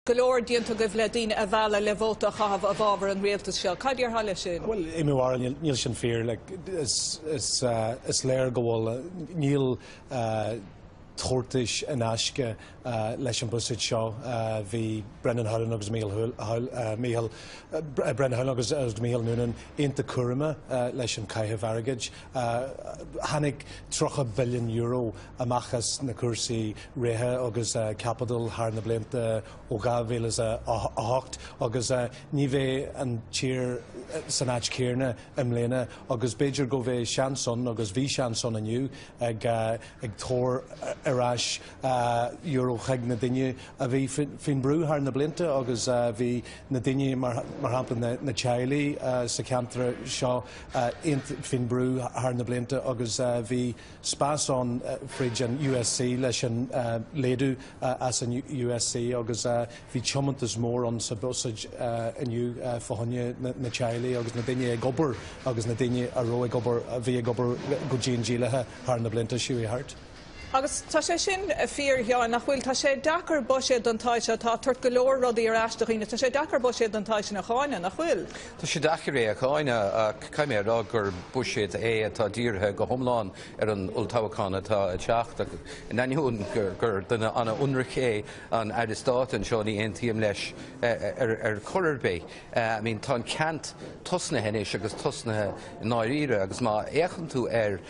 golóir díonta go bhfuil daoine a bhealach le bhóta chahabh a bhábhar an réaltas seo. Cad ar hála sin? Well, imúhar níl sin fear, is léir go bhfuil níl Tortish and Ashke, Leshan Busit Shaw, the Brendan Hullenog's Michael Brendan Hullenog's Michael Noonan, into Kurima, Leshan Kaiha Varigage, Hanik €3 billion, Amachas Nakursi, Reha, August Capital, Harna Blint, Ogavel is a Hocht, August Nive and Cheer Sanach Kirna, Emlena, August Bajor Gove Shanson, August V Shanson and you, Eg Tor. Arash Euro chag na dinne a bhí fin brú haar na blinte agus bhí na dinne mar hampla na Chile sa cantra seo fin brú haar na blinte agus bhí spásán fridge an USC leis an léadú as an USC agus bhí chomantas mór an sa busage aniu fáhanne na Chile agus na dinne gobar agus na dinne a roi gobar bhí gobar go Jean Gileha haar na blinte siúi hart. Agus tá sé sin fíor heáin nach bhfuil tá sé dachar boisiad an táise tá tuairt go leor rudaí ar aisteachíne, tá sé dachar boisiad an táise na cháine nach bhfuil. Tá sé dachar é a cháine ach caiimé rá gur buisiad é atá díortha go thomláin ar an ultábhacán atá teach in aithún gur duna anna unracé an Aristátan seo ní aontaíim leis ar choirbé. I mean tá ceant tosnathe inis agus tosnathe náiríre agus má éachan tú ar